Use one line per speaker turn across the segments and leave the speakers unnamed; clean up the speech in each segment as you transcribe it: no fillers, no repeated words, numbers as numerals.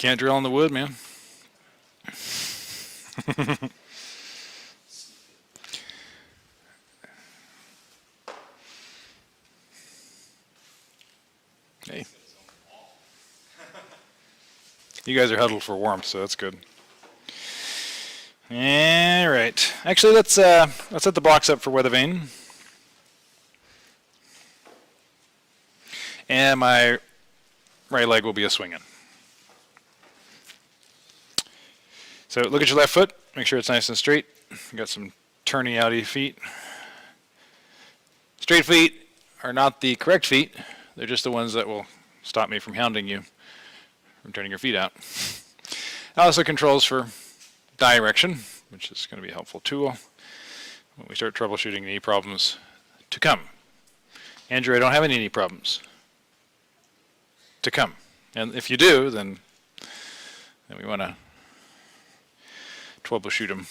Can't drill in the wood, man. Hey. You guys are huddled for warmth, so that's good. All right. Actually, let's set the blocks up for weather vane. And my right leg will be a swinging. So look at your left foot. Make sure it's nice and straight. You got some turny outy feet. Straight feet are not the correct feet. They're just the ones that will stop me from hounding you, from turning your feet out. It also controls for direction, which is going to be a helpful tool when we start troubleshooting knee problems to come. Andrew, I don't have any knee problems to come. And if you do, then we want to troubleshoot them.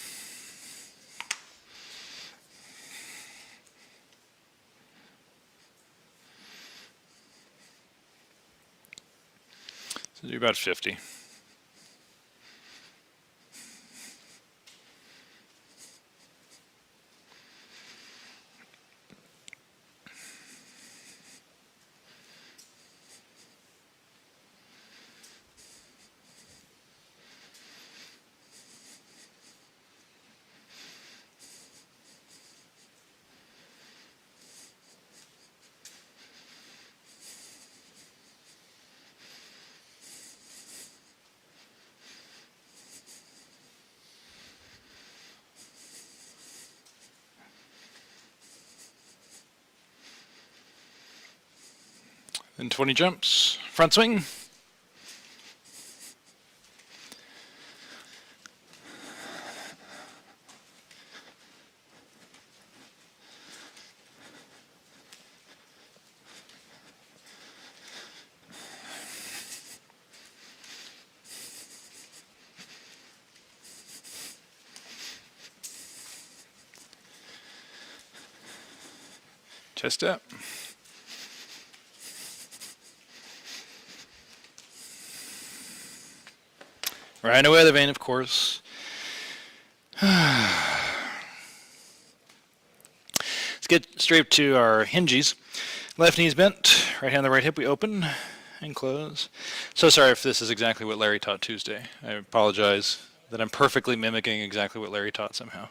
So do about 50. Then 20 jumps, front swing. Chest up. Right away the vein, of course. Let's get straight to our hinges. Left knee's bent, right hand on the right hip, we open and close. So sorry if this is exactly what Larry taught Tuesday. I apologize that I'm perfectly mimicking exactly what Larry taught somehow,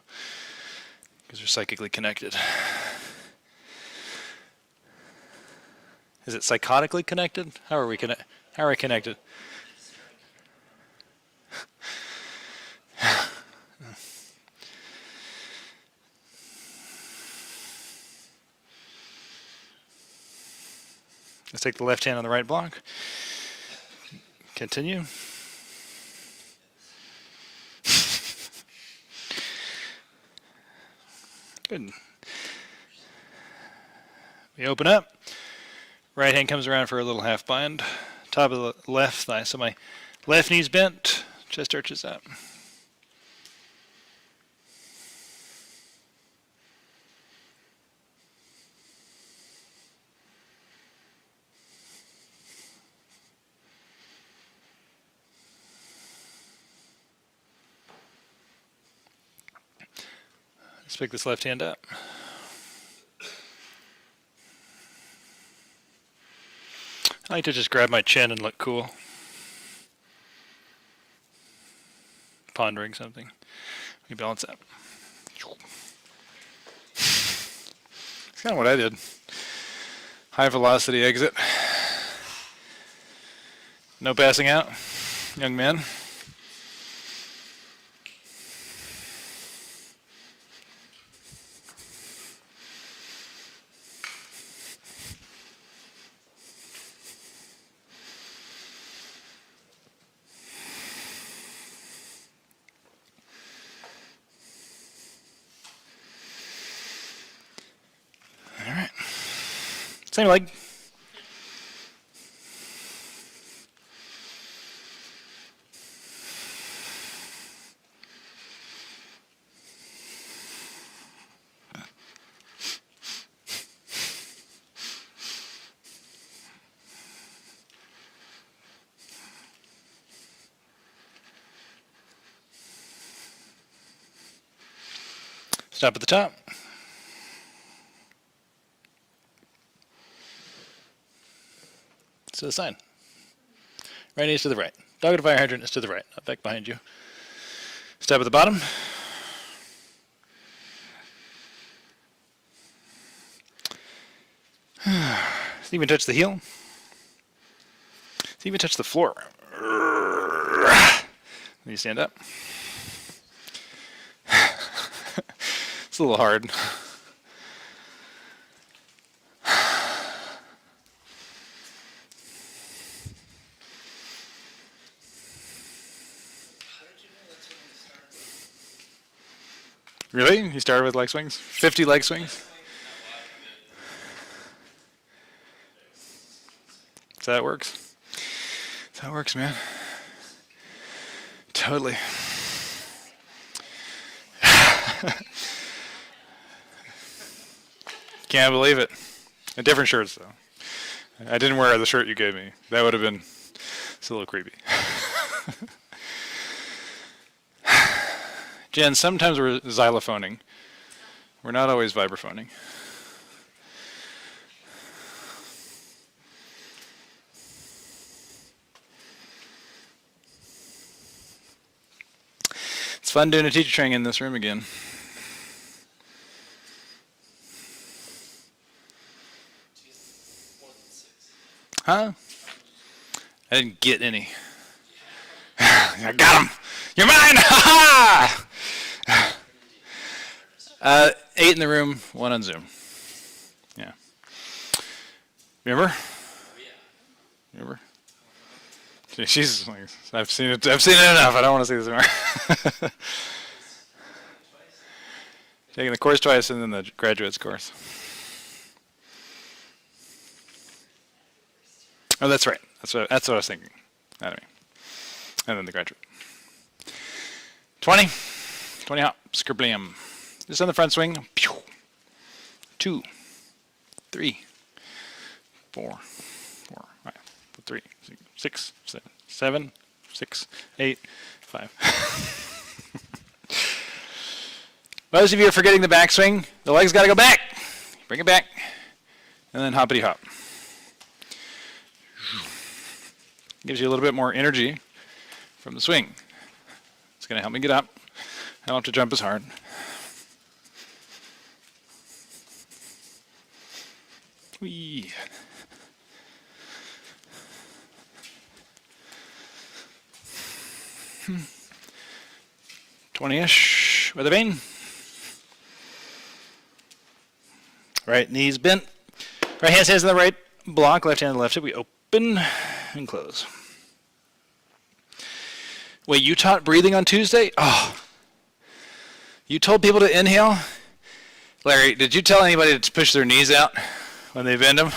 because they're psychically connected. Is it psychotically connected? How are we connected? Let's take the left hand on the right block. Continue. Good. We open up. Right hand comes around for a little half bind. Top of the left thigh. So my left knee's bent, chest arches up. Let's pick this left hand up. I like to just grab my chin and look cool. Pondering something. We balance up. It's kind of what I did. High velocity exit. No passing out, young man. Same leg. Stop at the top. To the side. Right knee is to the right. Dog at a fire hydrant is to the right. Up back behind you. Step at the bottom. See even touch the heel. See even touch the floor. Then you stand up. It's a little hard. Really? You started with leg swings? 50 leg swings? That's how it works. That's how it works, man. Totally. Can't believe it. Different shirts, though. I didn't wear the shirt you gave me. That would have been, it's a little creepy. Jen, sometimes we're xylophoning. We're not always vibraphoning. It's fun doing a teacher training in this room again. Huh? I didn't get any. I got him. You're mine! Ha ha! 8 in the room, 1 on Zoom. Yeah. Remember? Remember? She's like, I've seen it enough. I don't want to see this anymore. Taking the course twice and then the graduate's course. Oh, that's right. That's what I was thinking. Anatomy. And then the graduate. 20 hop, scribblam. Just on the front swing. 2, 3, 4, 5, 3, 6, 7, 6, 8, 5. Most of you are forgetting the backswing. The leg's got to go back. Bring it back. And then hoppity hop. Gives you a little bit more energy from the swing. It's going to help me get up. I don't have to jump as hard. Whee. Hmm. 20-ish with a vein. Right knee's bent. Right hand stays in the right block. Left hand on the left hip. We open and close. Wait, you taught breathing on Tuesday? Oh. You told people to inhale? Larry, did you tell anybody to push their knees out when they bend them?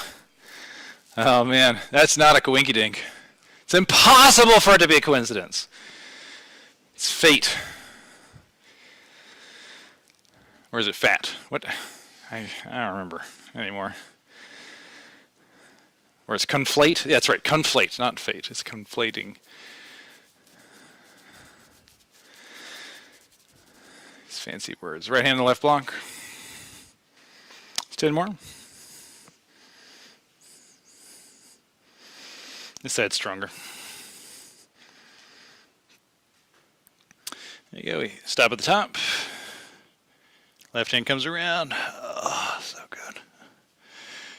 Oh, man, that's not a coinkydink. It's impossible for it to be a coincidence. It's fate. Or is it fat? What? I don't remember anymore. Or it's conflate? Yeah, that's right, conflate, not fate. It's conflating. These fancy words. Right hand and left block. 10 more. This side's stronger. There you go. We stop at the top. Left hand comes around. Oh, so good.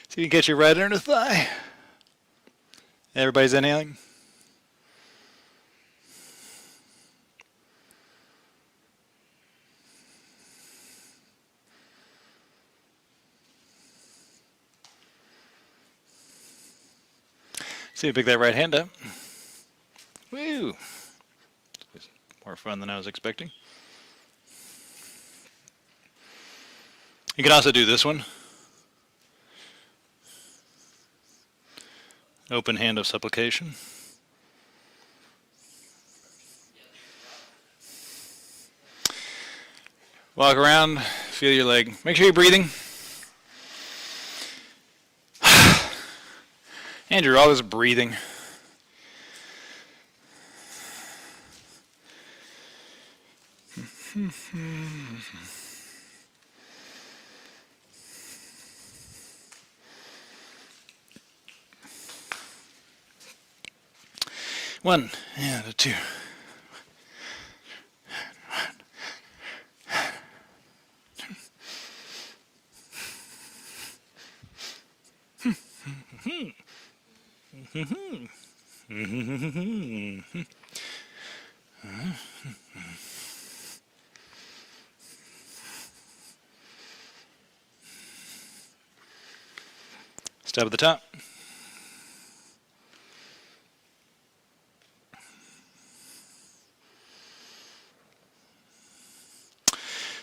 So you can catch your right under the thigh. Everybody's inhaling. See, pick that right hand up. Woo! More fun than I was expecting. You can also do this one. Open hand of supplication. Walk around, feel your leg. Make sure you're breathing. Andrew, always breathing. 1 and a 2. Step at the top.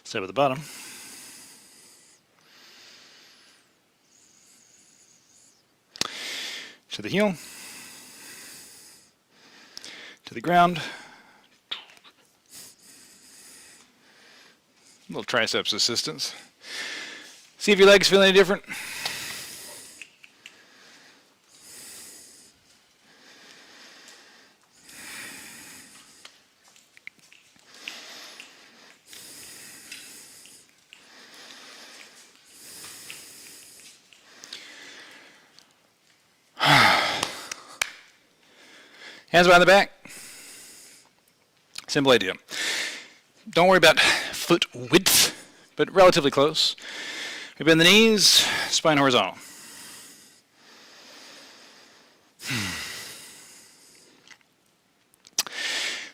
Step at the bottom. To the heel. To the ground. A little triceps assistance. See if your legs feel any different. Hands behind the back. Simple idea. Don't worry about foot width, but relatively close. We bend the knees, spine horizontal.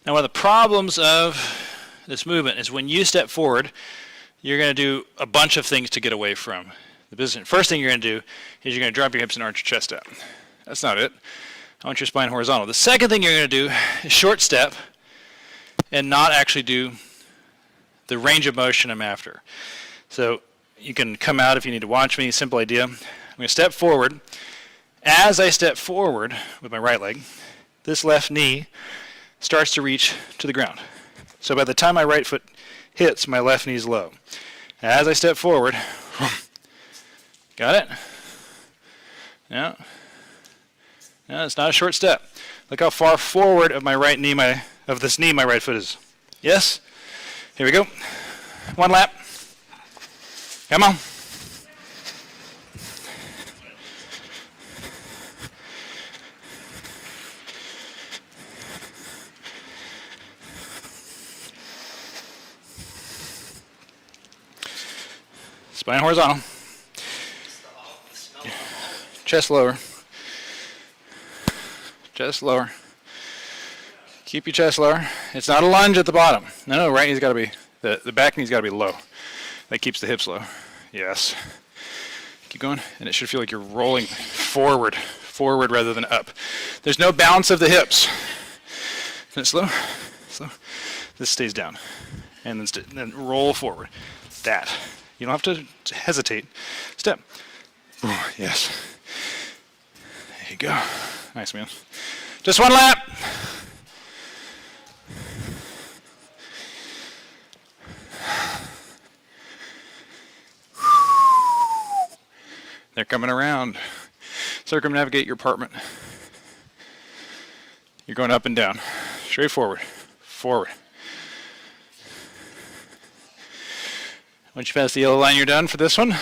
Now, one of the problems of this movement is when you step forward, you're going to do a bunch of things to get away from the position. First thing you're going to do is you're going to drop your hips and arch your chest out. That's not it. I want your spine horizontal. The second thing you're going to do is short step and not actually do the range of motion I'm after. So you can come out if you need to watch me. Simple idea. I'm going to step forward. As I step forward with my right leg, this left knee starts to reach to the ground. So by the time my right foot hits, my left knee is low. As I step forward, got it? Yeah. No, it's not a short step. Look how far forward of my right knee, my right foot is. Yes? Here we go. One lap. Come on. Spine horizontal. Chest lower. Chest lower. Keep your chest lower. It's not a lunge at the bottom. No, right knee's got to be, the back knee's got to be low. That keeps the hips low. Yes. Keep going, and it should feel like you're rolling forward rather than up. There's no bounce of the hips. And it's slow, slow. This stays down, and then roll forward. That. You don't have to hesitate. Step. Ooh, yes. There you go. Nice, man. Just one lap. They're coming around. Circumnavigate your apartment. You're going up and down. Straight forward. Forward. Once you pass the yellow line, you're done for this one.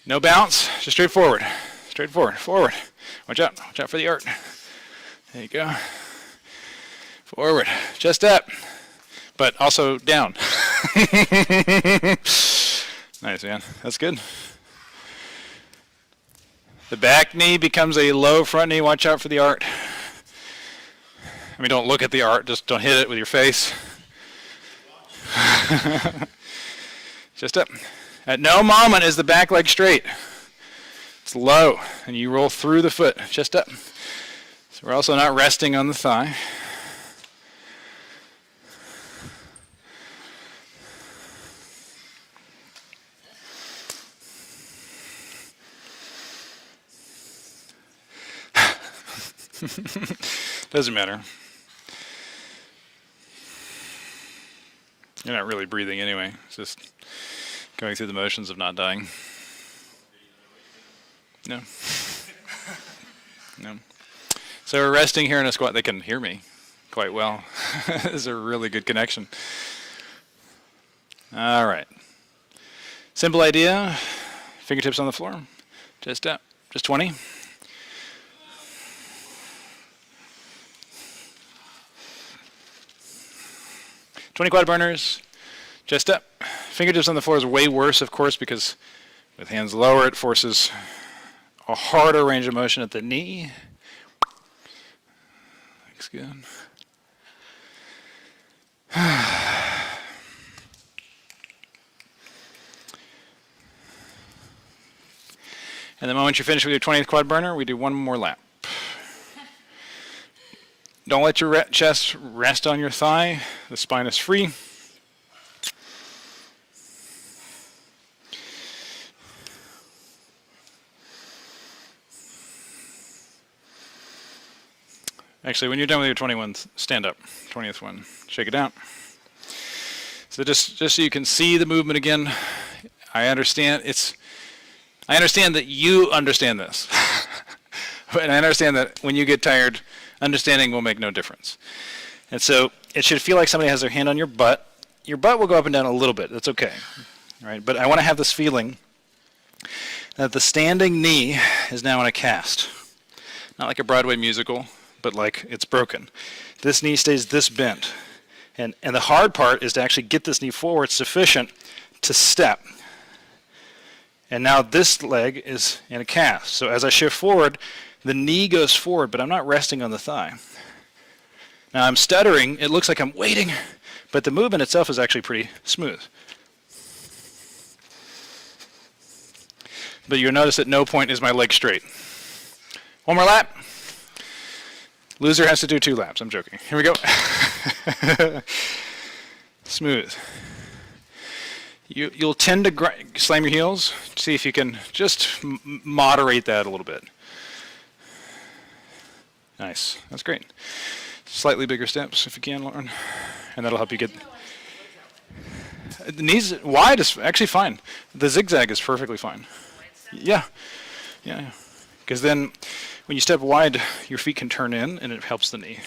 No bounce, just straight forward. Straight forward, forward. Watch out for the arc. There you go. Forward, chest up, but also down. Nice, man, that's good. The back knee becomes a low front knee, watch out for the arc. I mean, don't look at the arc, just don't hit it with your face. Chest up. At no moment is the back leg straight. It's low, and you roll through the foot, chest up. So we're also not resting on the thigh. Doesn't matter. You're not really breathing anyway. It's just going through the motions of not dying. No. No. So we're resting here in a squat. They can hear me quite well. This is a really good connection. All right. Simple idea, fingertips on the floor, chest up, just 20. Quad burners, chest up. Fingertips on the floor is way worse, of course, because with hands lower, it forces a harder range of motion at the knee. Looks good. And the moment you're finished with your 20th quad burner, we do one more lap. Don't let your chest rest on your thigh. The spine is free. Actually, when you're done with your 21th, stand up. 20th one, shake it out. So just so you can see the movement again, I understand that you understand this. And I understand that when you get tired, understanding will make no difference. And so it should feel like somebody has their hand on your butt. Your butt will go up and down a little bit. That's okay. All right? But I want to have this feeling that the standing knee is now in a cast. Not like a Broadway musical, but like it's broken. This knee stays this bent. And the hard part is to actually get this knee forward sufficient to step. And now this leg is in a cast. So as I shift forward, the knee goes forward, but I'm not resting on the thigh. Now I'm stuttering. It looks like I'm waiting, but the movement itself is actually pretty smooth. But you'll notice at no point is my leg straight. One more lap. Loser has to do 2 laps. I'm joking. Here we go. Smooth. You'll tend to slam your heels. See if you can just moderate that a little bit. Nice. That's great. Slightly bigger steps if you can, Lauren. And that'll help you get... The knees wide is actually fine. The zigzag is perfectly fine. Yeah. Because then when you step wide, your feet can turn in and it helps the knee.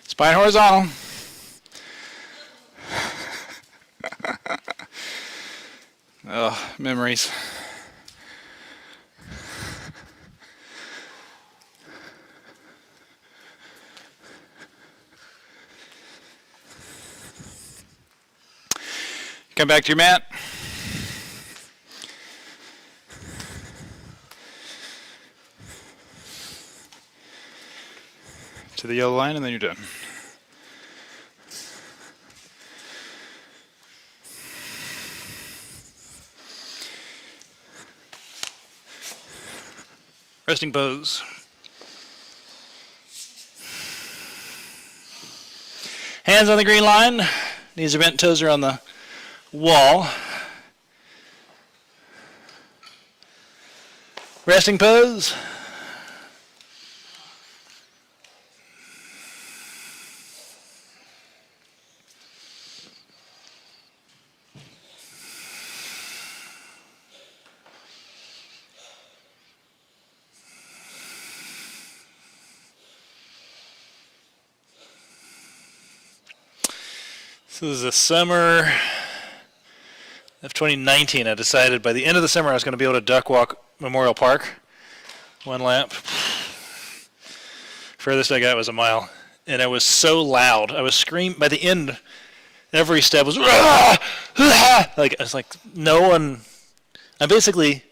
Spine horizontal. Oh, memories. Come back to your mat. To the yellow line, and then you're done. Resting pose. Hands on the green line. Knees are bent, toes are on the wall. Resting pose. So this is the summer of 2019. I decided by the end of the summer I was going to be able to duck walk Memorial Park. 1 lap. Furthest I got was a mile. And I was so loud. I was screaming. By the end, every step was, like, I was like, no one, I'm basically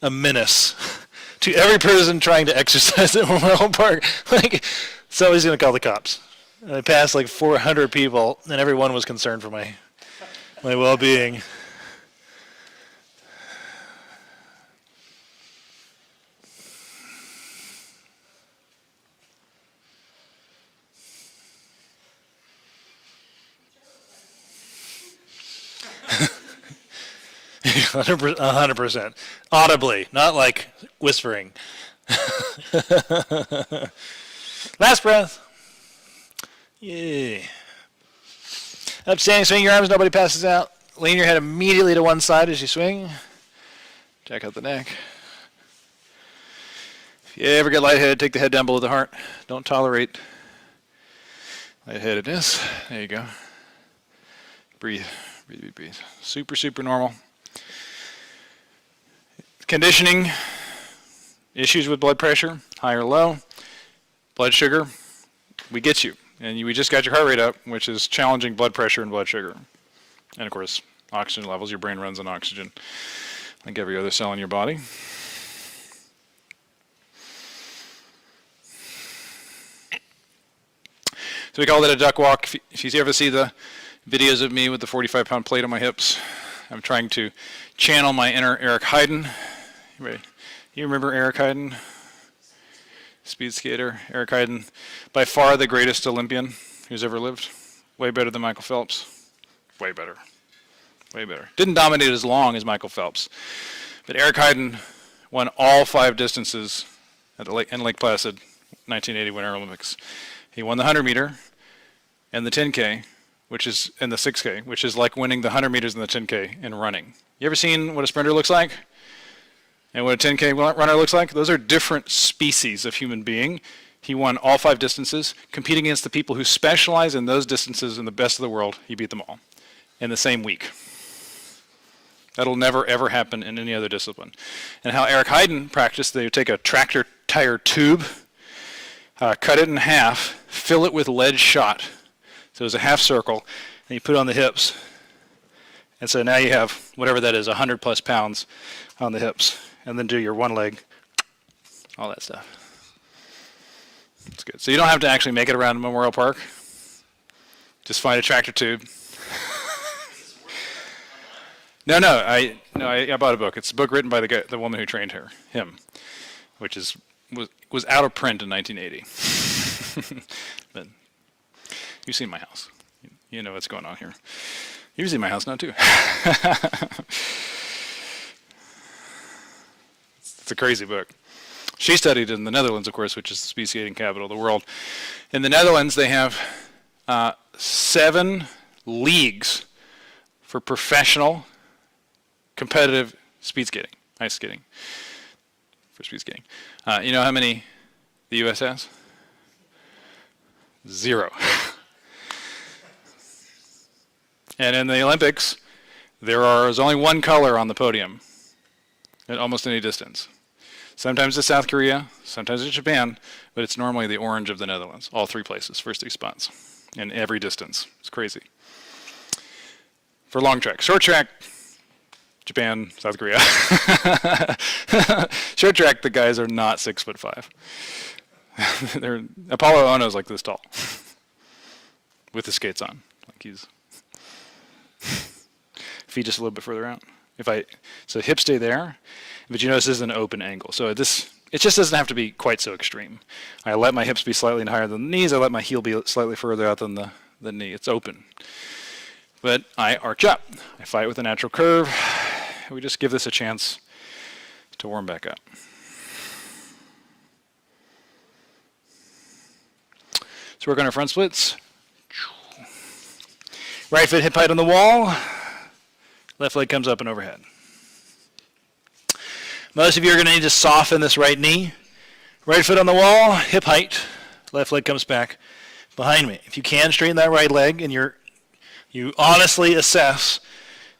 a menace to every person trying to exercise at Memorial Park. Like, somebody's going to call the cops. I passed like 400 people, and everyone was concerned for my well-being.
100%. Audibly, not like whispering. Last breath. Yay. Up standing, swing your arms, nobody passes out. Lean your head immediately to one side as you swing. Check out the neck. If you ever get lightheaded, take the head down below the heart. Don't tolerate lightheadedness. There you go. Breathe, breathe, breathe, breathe. Super, super normal. Conditioning, issues with blood pressure, high or low, blood sugar, we get you. And we just got your heart rate up, which is challenging blood pressure and blood sugar. And of course, oxygen levels, your brain runs on oxygen, like every other cell in your body. So we call it a duck walk. If you ever see the videos of me with the 45-pound plate on my hips, I'm trying to channel my inner Eric Heiden. You remember Eric Heiden? Speed skater. Eric Heiden, by far the greatest Olympian who's ever lived. Way better than Michael Phelps. Way better. Way better. Didn't dominate as long as Michael Phelps. But Eric Heiden won all 5 distances at in Lake Placid, 1980 Winter Olympics. He won the 100 meter and the 10K, and the 6K, which is like winning the 100 meters and the 10K in running. You ever seen what a sprinter looks like? And what a 10K runner looks like? Those are different species of human being. He won all 5 distances, competing against the people who specialize in those distances and the best of the world. He beat them all in the same week. That'll never, ever happen in any other discipline. And how Eric Heiden practiced, they would take a tractor tire tube, cut it in half, fill it with lead shot. So it was a half circle, and you put it on the hips. And so now you have whatever that is, 100 plus pounds on the hips. And then do your one leg, all that stuff. That's good. So you don't have to actually make it around Memorial Park. Just find a tractor tube. No, I bought a book. It's a book written by the woman who trained him, which was out of print in 1980. But you've seen my house. You know what's going on here. You've seen my house now too. It's a crazy book. She studied in the Netherlands, of course, which is the speed skating capital of the world. In the Netherlands, they have 7 leagues for professional competitive speed skating, ice skating, for speed skating. You know how many the U.S. has? 0. And in the Olympics, there's only one color on the podium at almost any distance. Sometimes it's South Korea, sometimes it's Japan, but it's normally the orange of the Netherlands. All 3 places, first 3 spots, in every distance. It's crazy. For long track. Short track, Japan, South Korea. Short track, the guys are not 6'5". Apollo Ono's like this tall, with the skates on. Like he's feet just a little bit further out. So hips stay there, but you notice this is an open angle. So it just doesn't have to be quite so extreme. I let my hips be slightly higher than the knees. I let my heel be slightly further out than the knee. It's open. But I arch up. I fight with a natural curve. We just give this a chance to warm back up. So work on our front splits. Right foot hip height on the wall. Left leg comes up and overhead. Most of you are going to need to soften this right knee. Right foot on the wall, hip height. Left leg comes back behind me. If you can straighten that right leg and you honestly assess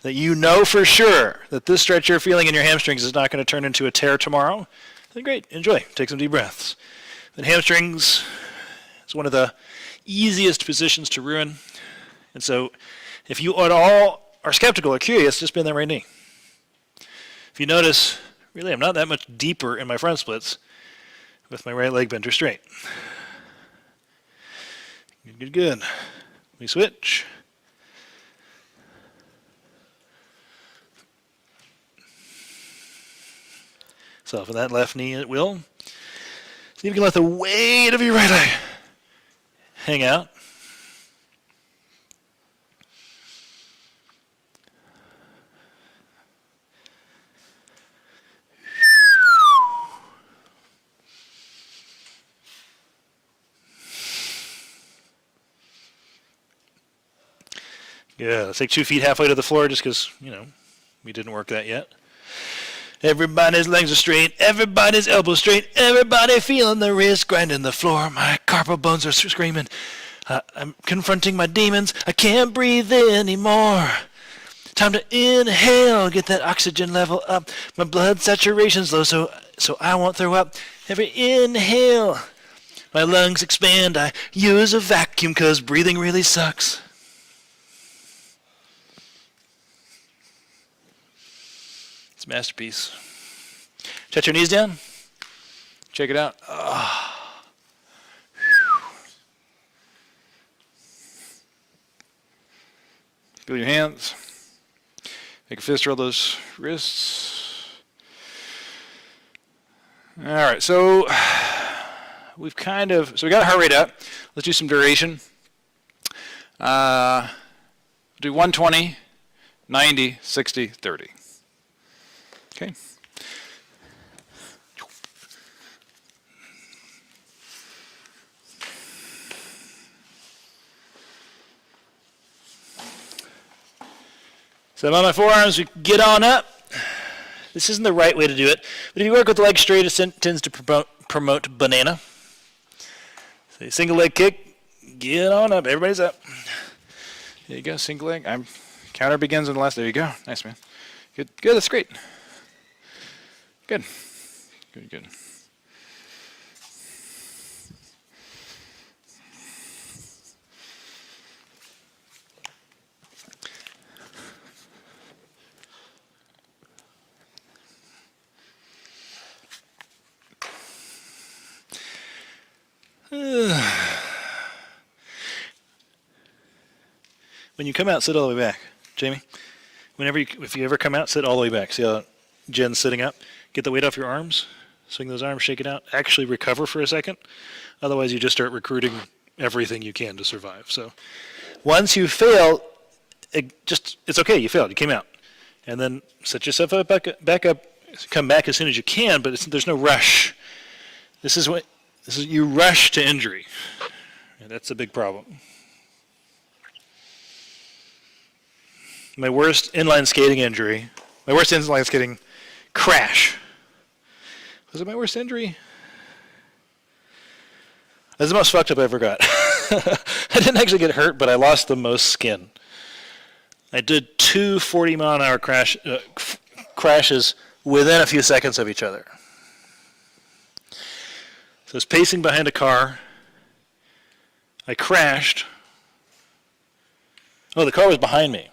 that you know for sure that this stretch you're feeling in your hamstrings is not going to turn into a tear tomorrow, then great, enjoy. Take some deep breaths. The hamstrings is one of the easiest positions to ruin. And so if you at all are skeptical or curious, just bend that right knee. If you notice, really I'm not that much deeper in my front splits with my right leg bent or straight. Good, good, good. We switch. Soften that left knee at will. See if you can let the weight of your right leg hang out.
Yeah, let's take 2 feet halfway to the floor just because, you know, we didn't work that yet. Everybody's legs are straight, everybody's elbows straight, everybody feeling the wrist, grinding the floor. My carpal bones are screaming. I'm confronting my demons. I can't breathe anymore. Time to inhale, get that oxygen level up. My blood saturation's low, so I won't throw up. Every inhale, my lungs expand. I use a vacuum because breathing really sucks. It's a masterpiece. Shut your knees down.
Check it out. Feel your hands. Make a fist roll those wrists. All right, so we got heart rate up. Let's do some duration. Do 120, 90, 60, 30. Okay.
So I'm on my forearms, we get on up. This isn't the right way to do it, but if you work with the legs straight, it tends to promote banana. So single leg kick, get on up, everybody's up.
There you go, single leg. Counter begins in the last. There you go. Nice, man. Good, that's great. Good.
When you come out, sit all the way back. Jamie, if you ever come out, sit all the way back. See how Jen's sitting up? Get the weight off your arms. Swing those arms, shake it out. Actually recover for a second. Otherwise, you just start recruiting everything you can to survive. So once you fail, it's okay. You failed. You came out. And then set yourself up, back up. Come back as soon as you can, but there's no rush. This is you rush to injury. And that's a big problem. My worst inline skating crash. Was it my worst injury? That's the most fucked up I ever got. I didn't actually get hurt, but I lost the most skin. I did 2 40-mile-an-hour crashes within a few seconds of each other. So I was pacing behind a car. I crashed. Oh, the car was behind me.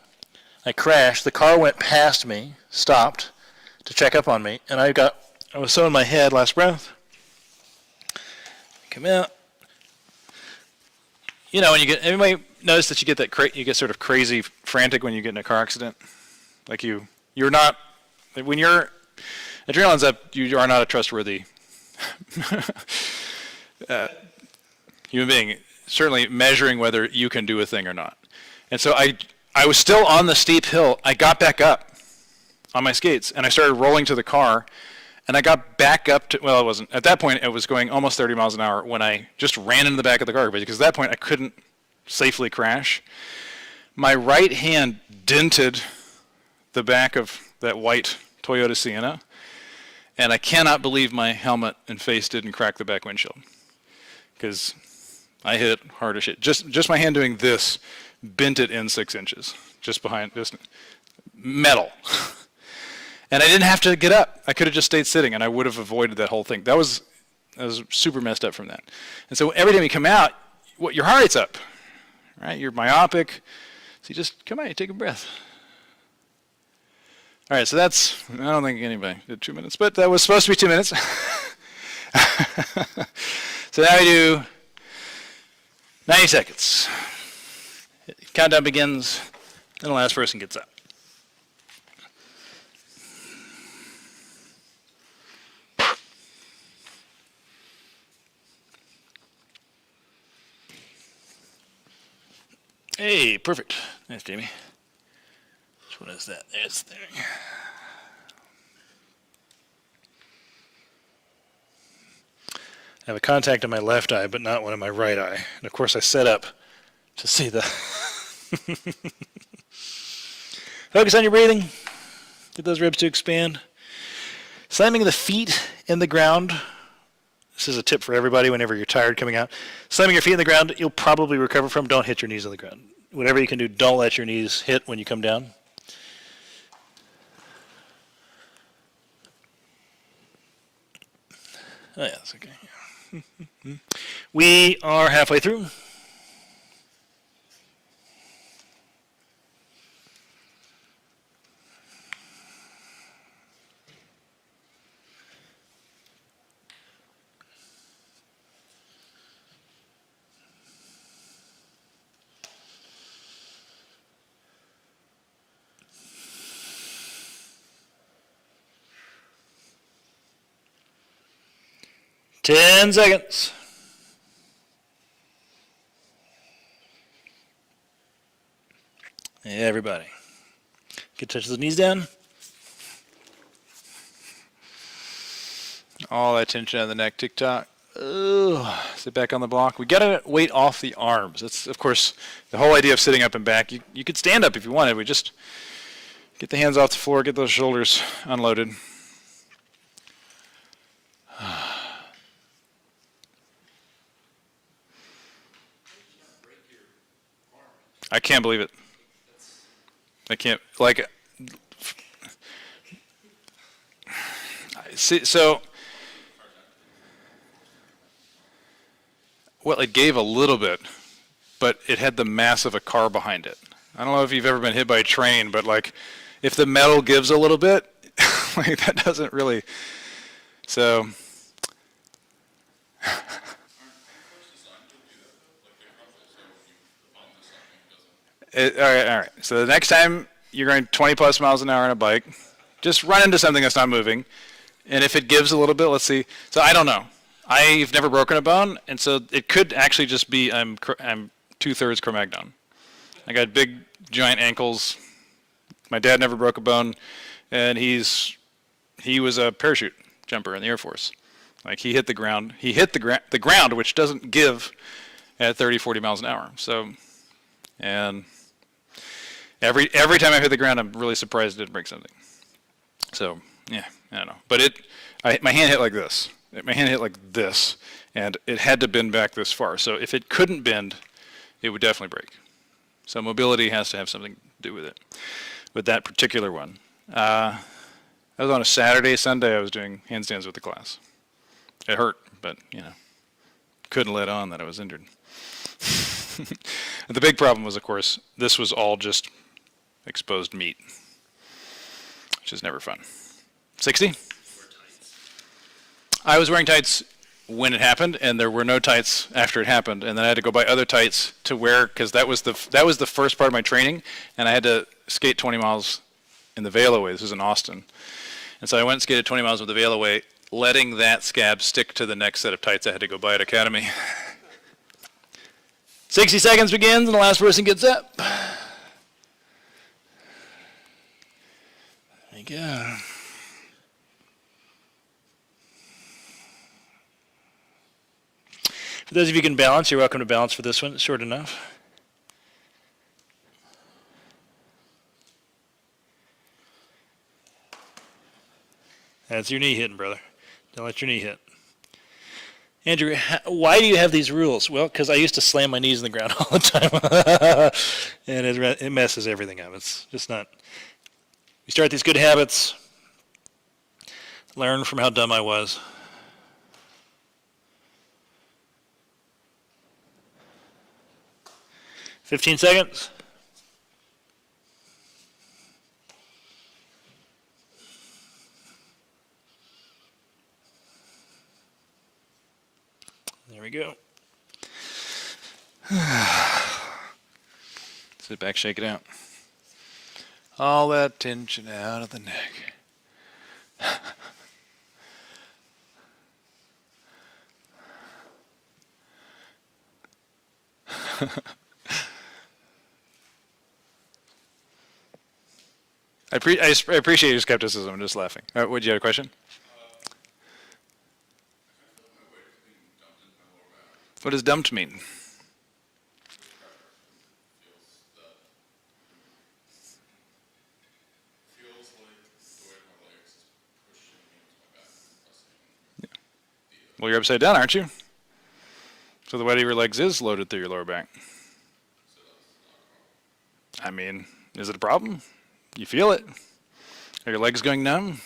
I crashed. The car went past me, stopped to check up on me, and I was so in my head, last breath. Come out. You know, everybody notice that you get sort of crazy, frantic when you get in a car accident? Like when your adrenaline's up, you are not a trustworthy human being, certainly measuring whether you can do a thing or not. And so I was still on the steep hill. I got back up on my skates, and I started rolling to the car, and I got back up to, well, it wasn't. At that point, it was going almost 30 miles an hour when I just ran into the back of the car, because at that point, I couldn't safely crash. My right hand dented the back of that white Toyota Sienna, and I cannot believe my helmet and face didn't crack the back windshield, because I hit it hard as shit. Just my hand doing this bent it in 6 inches, just metal. And I didn't have to get up. I could have just stayed sitting, and I would have avoided that whole thing. I was super messed up from that. And so every time you come out, your heart rate's up, right? You're myopic. So you just come out, you take a breath. All right, so I don't think anybody did 2 minutes, but that was supposed to be 2 minutes. So now we do 90 seconds. Countdown begins, and the last person gets up. Hey, perfect. Nice, Jamie. Which one is that? There's there. I have a contact in my left eye, but not one in my right eye. And of course, I set up to see the
Focus on your breathing. Get those ribs to expand. Slamming the feet in the ground. This is a tip for everybody whenever you're tired coming out. Slamming your feet in the ground, you'll probably recover from. Don't hit your knees on the ground. Whatever you can do, don't let your knees hit when you come down. Oh, yeah, that's okay. We are halfway through. Ten seconds. Everybody. Get touch the knees down.
All that tension on the neck, tick-tock. Sit back on the block. We got to weight off the arms. That's, of course, the whole idea of sitting up and back. You could stand up if you wanted. We just get the hands off the floor, get those shoulders unloaded. I can't believe it. I can't, like, see, so, well, it gave a little bit, but it had the mass of a car behind it. I don't know if you've ever been hit by a train, but, like, if the metal gives a little bit, like, that doesn't really, so. All right. So the next time you're going 20 plus miles an hour on a bike, just run into something that's not moving. And if it gives a little bit, let's see. So I don't know. I've never broken a bone, and so it could actually just be I'm 2/3 Cro-Magnon. I got big, giant ankles. My dad never broke a bone, and he was a parachute jumper in the Air Force. Like he hit the ground. He hit the ground, which doesn't give at 30, 40 miles an hour. So, and every time I hit the ground, I'm really surprised it didn't break something. So, yeah, I don't know. But my hand hit like this. My hand hit like this, and it had to bend back this far. So if it couldn't bend, it would definitely break. So mobility has to have something to do with it, with that particular one. That was on a Saturday. Sunday, I was doing handstands with the class. It hurt, but, couldn't let on that I was injured. The big problem was, of course, this was all just exposed meat, which is never fun. 60? I was wearing tights when it happened, and there were no tights after it happened, and then I had to go buy other tights to wear because that was the first part of my training, and I had to skate 20 miles in the Veil Away. This was in Austin, and so I went and skated 20 miles with the Veil Away, letting that scab stick to the next set of tights I had to go buy at Academy.
60 seconds begins, and the last person gets up. There you go. For those of you who can balance, you're welcome to balance for this one. It's short enough. That's your knee hitting, brother. Don't let your knee hit. Andrew, why do you have these rules? Well, because I used to slam my knees in the ground all the time. And it messes everything up. It's just not. You start these good habits. Learn from how dumb I was. $15 seconds. There we go.
Sit back, shake it out. All that tension out of the neck. I appreciate your skepticism. I'm just laughing. What, you had a question? What does dumped mean? Well, you're upside down, aren't you? So the weight of your legs is loaded through your lower back. I mean, is it a problem? You feel it? Are your legs going numb?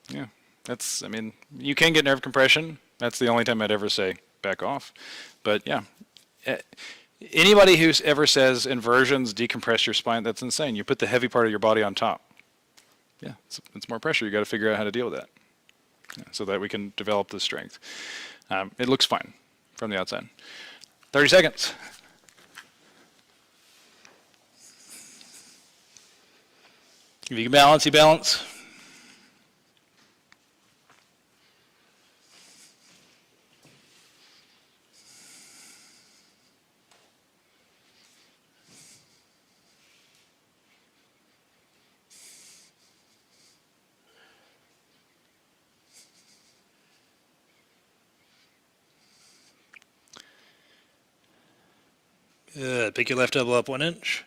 Yeah, I mean, you can get nerve compression. That's the only time I'd ever say back off. But yeah, anybody who ever says inversions decompress your spine, that's insane. You put the heavy part of your body on top. Yeah, it's more pressure. You got to figure out how to deal with that, so that we can develop the strength. It looks fine from the outside. 30 seconds. If you can balance, you balance. Good. Pick your left elbow up 1 inch.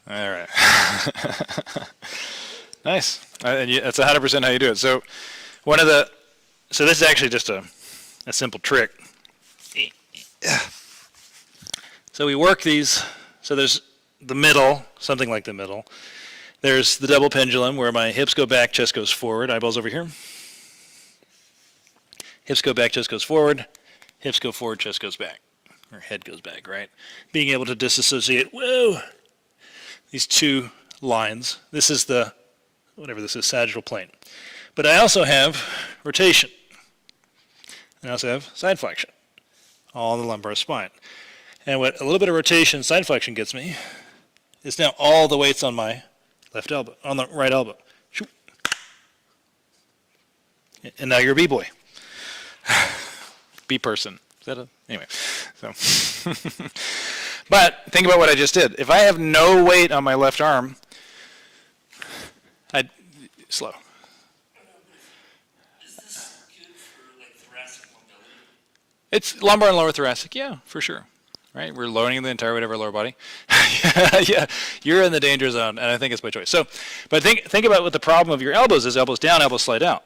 All right. Nice. And that's 100% how you do it. So so this is actually just a simple trick. So we work these. So there's the middle, something like the middle. There's the double pendulum where my hips go back, chest goes forward, eyeballs over here. Hips go back, chest goes forward. Hips go forward, chest goes back. Or head goes back, right? Being able to disassociate, whoa, these two lines. This is the, whatever this is, sagittal plane. But I also have rotation. I also have side flexion, all in the lumbar spine. And what a little bit of rotation, side flexion gets me is now all the weight's on my left elbow, on the right elbow. And now you're a B-boy. B-person. Is that a, anyway, so. But think about what I just did. If I have no weight on my left arm, slow.
Is this good for like thoracic mobility?
It's lumbar and lower thoracic, yeah, for sure. Right? We're loading the entire weight of our lower body. Yeah, you're in the danger zone, and I think it's by choice. So, but think about what the problem of your elbows is. Elbows down, elbows slide out.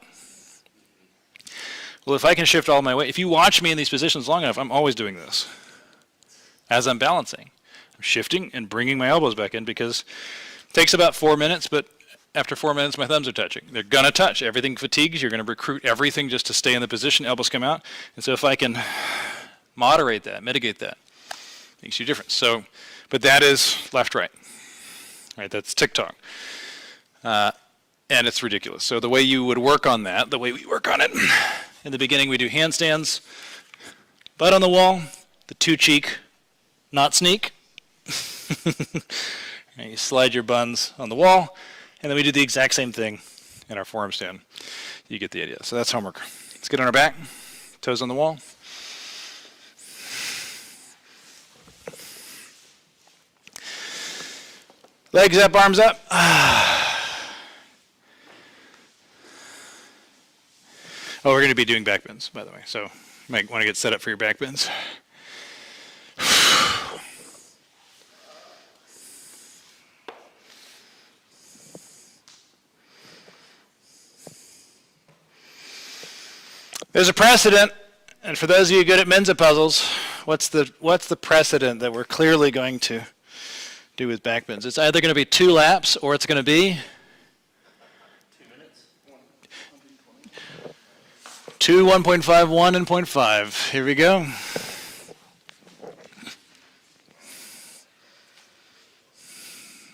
Well, if I can shift all my weight, if you watch me in these positions long enough, I'm always doing this. As I'm balancing, I'm shifting and bringing my elbows back in because it takes about 4 minutes, but after 4 minutes, my thumbs are touching. They're going to touch. Everything fatigues. You're going to recruit everything just to stay in the position. Elbows come out. And so if I can moderate that, mitigate that, makes you different. So, but that is left, right. Right, that's TikTok. And it's ridiculous. So the way you would work on that, the way we work on it, in the beginning we do handstands, butt on the wall, the two cheek, not sneak. And you slide your buns on the wall, and then we do the exact same thing in our forearm stand. You get the idea. So that's homework. Let's get on our back, toes on the wall. Legs up, arms up. Oh, we're going to be doing back bends, by the way. So you might want to get set up for your back bends. There's a precedent, and for those of you good at Mensa puzzles, what's the precedent that we're clearly going to do with back bends? It's either going to be 2 laps or it's going to be 2, 1.5, 1, and 0.5. Here we go.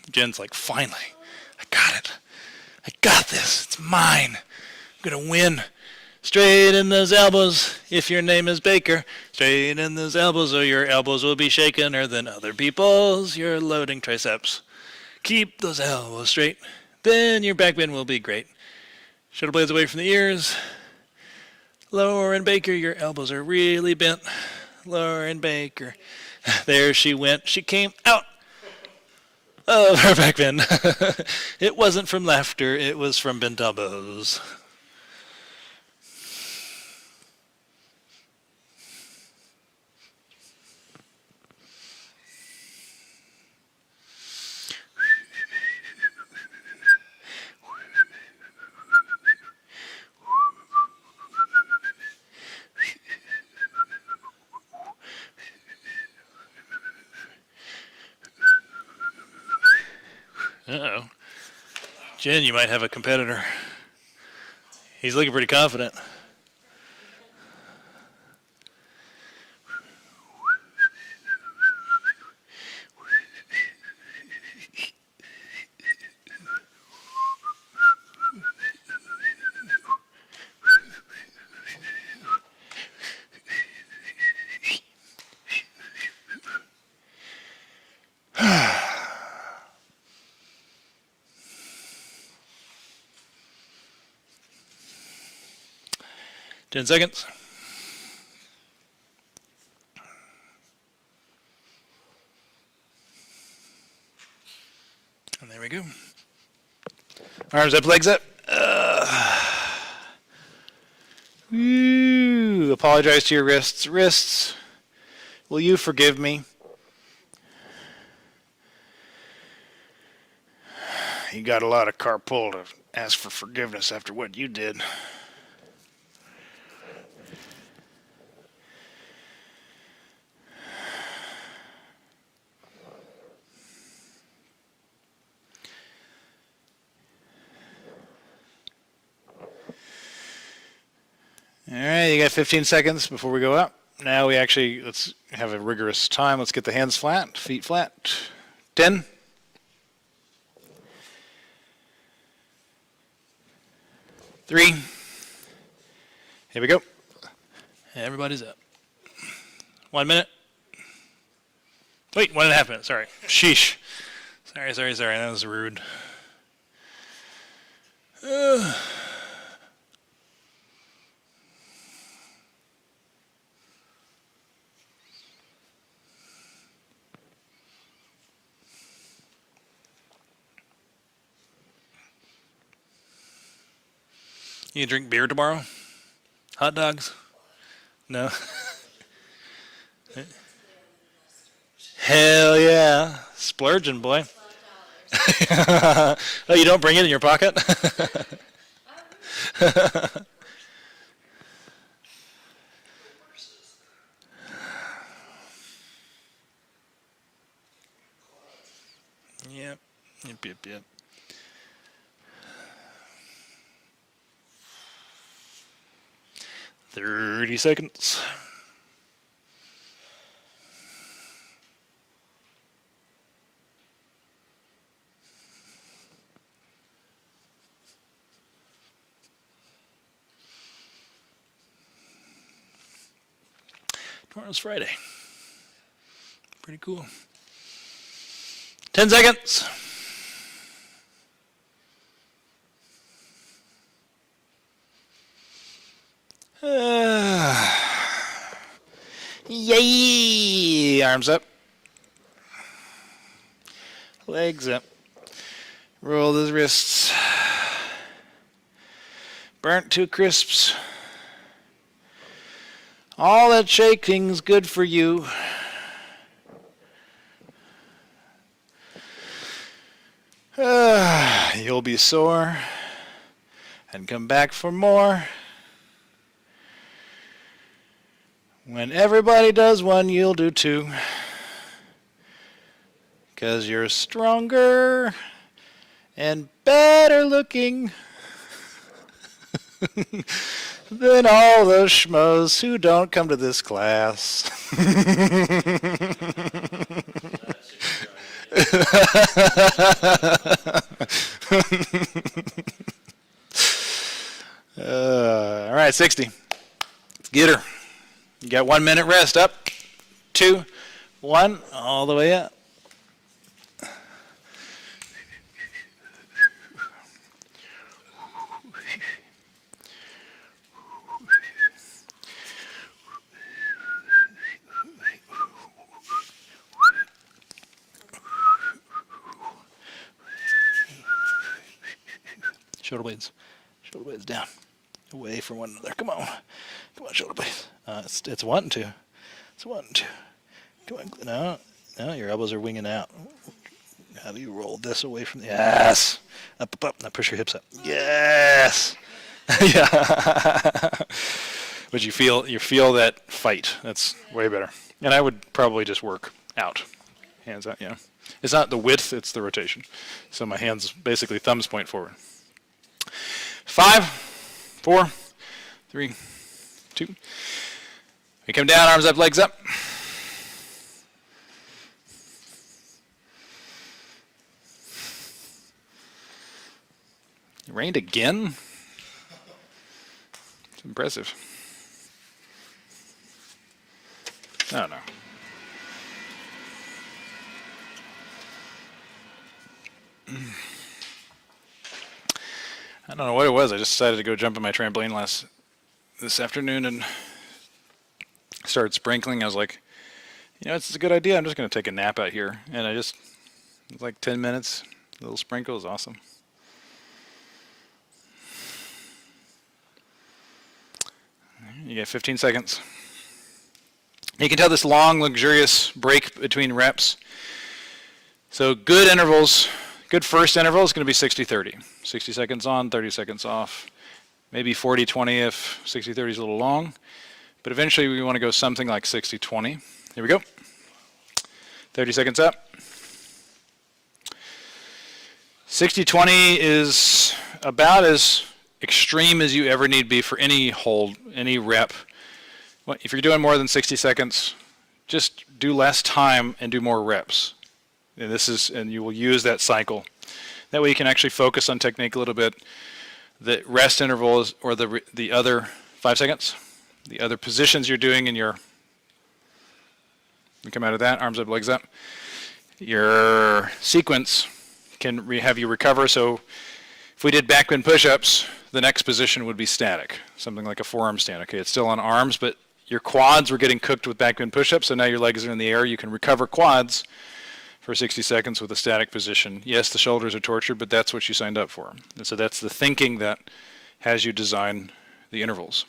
Jen's like, finally, I got it. I got this. It's mine. I'm going to win. Straight in those elbows, if your name is Baker. Straight in those elbows, or your elbows will be shakener than other people's. You're loading triceps. Keep those elbows straight, then your back bend will be great. Shoulder blades away from the ears. Lower and Baker, your elbows are really bent. Lower and Baker. There she went. She came out of her back bend. It wasn't from laughter, it was from bent elbows.
Uh-oh. Jen, you might have a competitor. He's looking pretty confident. Ten seconds. And there we go. Arms up, legs up. Woo. Apologize to your wrists. Wrists, will you forgive me? You got a lot of carpal to ask for forgiveness after what you did. All right, you got 15 seconds before we go up. Now let's have a rigorous time. Let's get the hands flat, feet flat. 10. 3. Here we go. Everybody's up. 1 minute. Wait, 1.5 minutes. Sorry. Sheesh. Sorry. That was rude. You drink beer tomorrow? Hot dogs? No? Hell yeah. Splurging, boy. Oh, you don't bring it in your pocket? Yep. 30 seconds. Tomorrow's Friday. Pretty cool. 10 seconds. Yay! Arms up. Legs up. Roll those wrists. Burnt to crisps. All that shaking's good for you. You'll be sore and come back for more. When everybody does one, you'll do two. 'Cause you're stronger and better looking than all those schmoes who don't come to this class. All right, 60. Let's get her. You got 1 minute rest. Up, 2, 1, all the way up. Shoulder blades down, away from one another. Come on, shoulder blades. It's 1 2. It's 1 2. Come on, no, your elbows are winging out. How do you roll this away from the yes? Up. Now push your hips up. Yes. Yeah. But you feel that fight. That's way better. And I would probably just work out
hands out, yeah. It's not the width, it's the rotation. So my hands, basically thumbs point forward. 5, 4, 3, 2. We come down, arms up, legs up. It rained again? It's impressive. I don't know. I don't know what it was. I just decided to go jump on my trampoline this afternoon and started sprinkling. I was like, you know, it's a good idea. I'm just going to take a nap out here. And it was like 10 minutes. A little sprinkle is awesome. You get 15 seconds. You can tell this long, luxurious break between reps. So good intervals, good first interval is going to be 60-30. 60 seconds on, 30 seconds off. Maybe 40-20 if 60-30 is a little long. But eventually we want to go something like 60-20. Here we go. 30 seconds up. 60-20 is about as extreme as you ever need be for any hold, any rep. If you're doing more than 60 seconds, just do less time and do more reps. And you will use that cycle. That way you can actually focus on technique a little bit. The rest intervals, or the other 5 seconds, the other positions you're doing in you come out of that, arms up, legs up. Your sequence can have you recover. So if we did back bend push-ups, the next position would be static, something like a forearm stand. Okay, it's still on arms, but your quads were getting cooked with back bend push-ups, so now your legs are in the air. You can recover quads for 60 seconds with a static position. Yes, the shoulders are tortured, but that's what you signed up for. And so that's the thinking that has you design the intervals.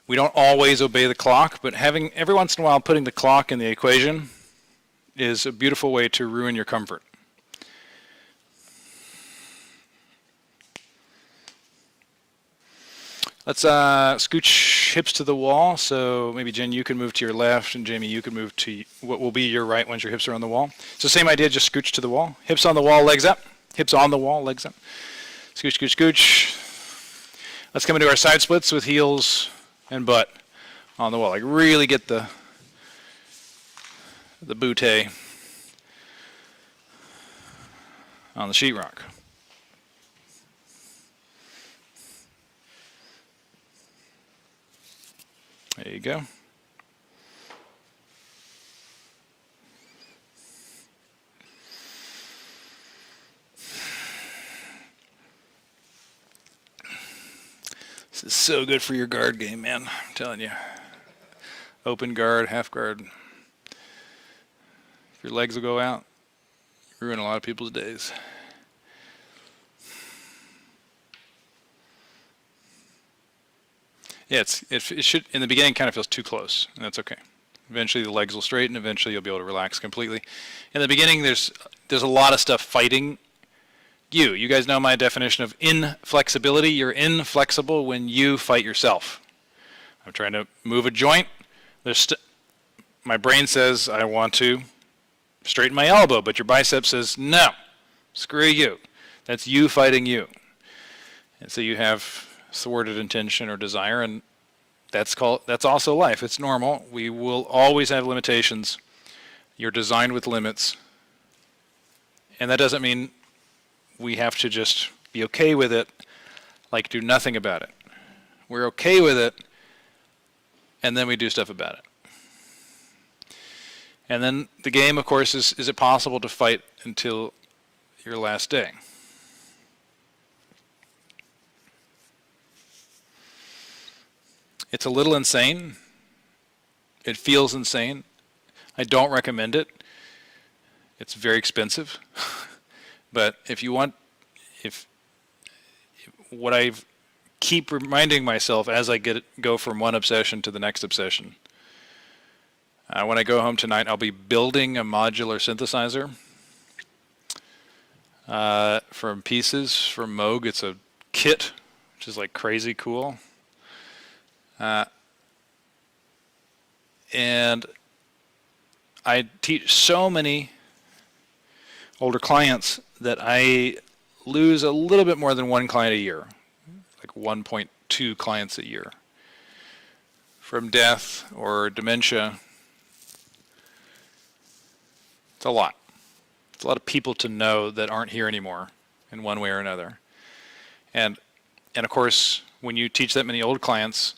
We don't always obey the clock, but having every once in a while putting the clock in the equation is a beautiful way to ruin your comfort. Let's scooch hips to the wall. So maybe Jen, you can move to your left, and Jamie, you can move to what will be your right once your hips are on the wall. So same idea, just scooch to the wall. Hips on the wall, legs up. Hips on the wall, legs up. Scooch, scooch, scooch. Let's come into our side splits with heels and butt on the wall. Like really get the bootay on the sheetrock. There you go. This is so good for your guard game, man. I'm telling you. Open guard, half guard. If your legs will go out, ruin a lot of people's days. Yeah, it should, in the beginning, kind of feels too close, and that's okay. Eventually the legs will straighten, eventually you'll be able to relax completely. In the beginning, there's a lot of stuff fighting you. You guys know my definition of inflexibility. You're inflexible when you fight yourself. I'm trying to move a joint. My brain says I want to straighten my elbow, but your bicep says, no, screw you. That's you fighting you. And so you have thwarted intention or desire, and that's also life. It's normal. We will always have limitations. You're designed with limits, and that doesn't mean we have to just be okay with it, like do nothing about it. We're okay with it, and then we do stuff about it. And then the game, of course, is it possible to fight until your last day? It's a little insane. It feels insane. I don't recommend it. It's very expensive. But if you want, what I keep reminding myself as I go from one obsession to the next obsession. When I go home tonight, I'll be building a modular synthesizer from pieces from Moog. It's a kit, which is like crazy cool. And I teach so many older clients that I lose a little bit more than one client a year, like 1.2 clients a year, from death or dementia. It's a lot. It's a lot of people to know that aren't here anymore in one way or another. And of course, when you teach that many old clients,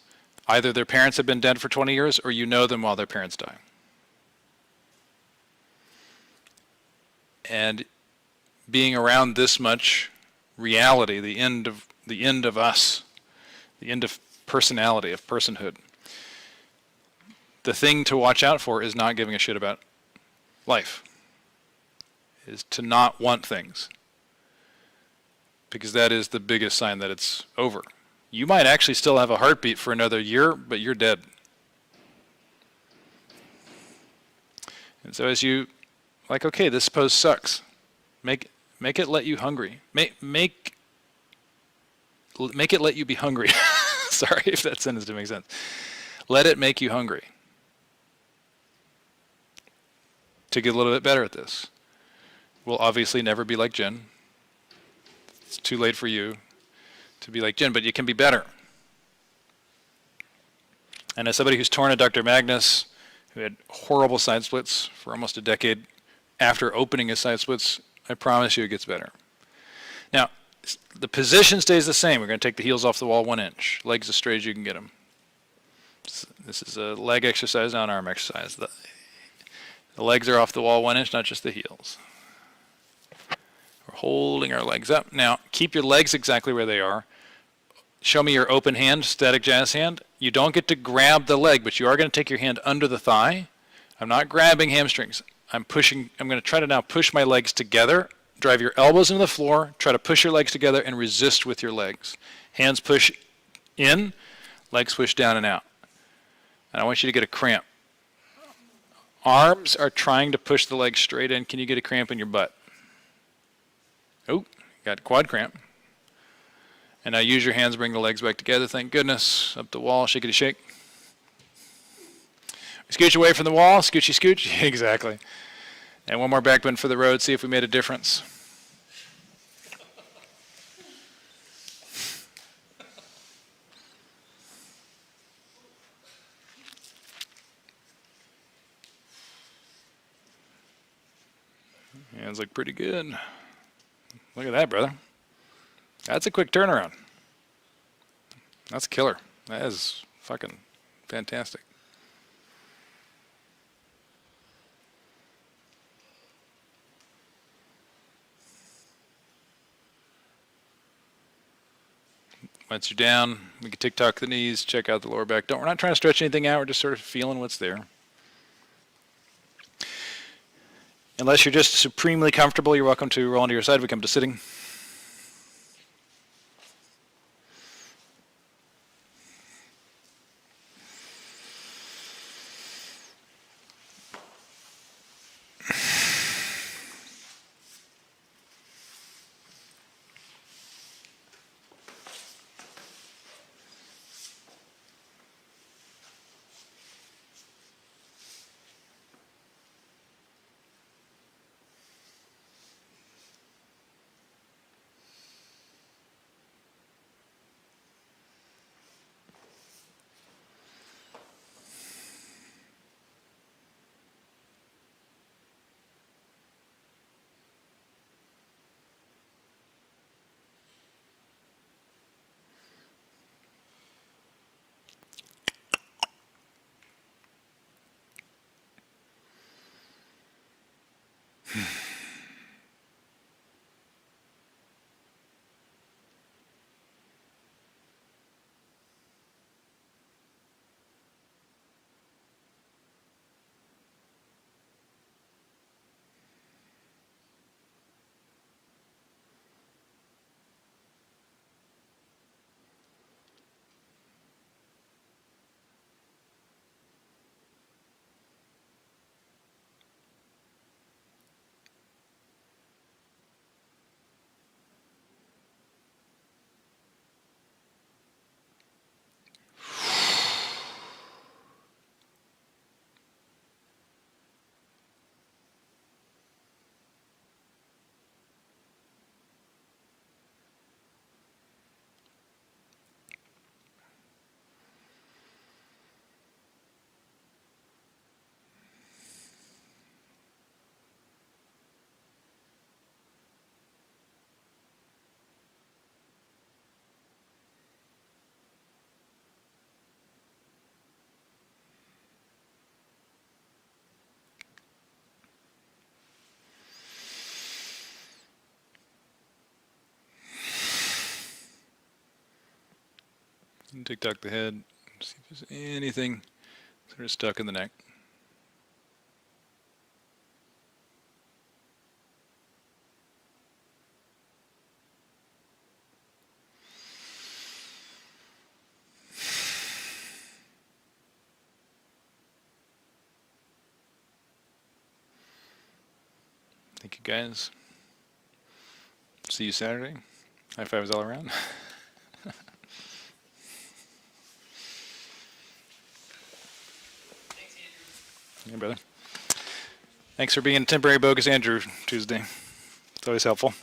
either their parents have been dead for 20 years or you know them while their parents die. And being around this much reality, the end of us, the end of personality, of personhood, the thing to watch out for is not giving a shit about life, is to not want things, because that is the biggest sign that it's over. You might actually still have a heartbeat for another year, but you're dead. And so as you, like, okay, this pose sucks. Make it let you hungry. Make it let you be hungry. Sorry if that sentence didn't make sense. Let it make you hungry. To get a little bit better at this. We'll obviously never be like Jen. It's too late for you to be like Jen, but you can be better. And as somebody who's torn adductor magnus, who had horrible side splits for almost a decade, after opening his side splits, I promise you it gets better. Now, the position stays the same. We're going to take the heels off the wall 1 inch. Legs as straight as you can get them. This is a leg exercise, not an arm exercise. The legs are off the wall 1 inch, not just the heels. We're holding our legs up. Now, keep your legs exactly where they are. Show me your open hand, static jazz hand. You don't get to grab the leg, but you are going to take your hand under the thigh. I'm not grabbing hamstrings. I'm going to try to now push my legs together. Drive your elbows into the floor. Try to push your legs together and resist with your legs. Hands push in, legs push down and out. And I want you to get a cramp. Arms are trying to push the legs straight in. Can you get a cramp in your butt? Oh, got quad cramp. And now use your hands, bring the legs back together. Thank goodness. Up the wall, shakety shake. Scooch away from the wall, scoochy scooch. Exactly. And one more back bend for the road, see if we made a difference. Hands look pretty good. Look at that, brother. That's a quick turnaround. That's killer. That is fucking fantastic. Once you're down, we can tick-tock the knees, check out the lower back. We're not trying to stretch anything out, we're just sort of feeling what's there. Unless you're just supremely comfortable, you're welcome to roll onto your side. We come to sitting. Tick-tock the head. See if there's anything sort of stuck in the neck. Thank you guys. See you Saturday. High fives all around.
Thanks, Andrew.
Yeah, brother. Thanks for being a temporary bogus Andrew Tuesday. It's always helpful.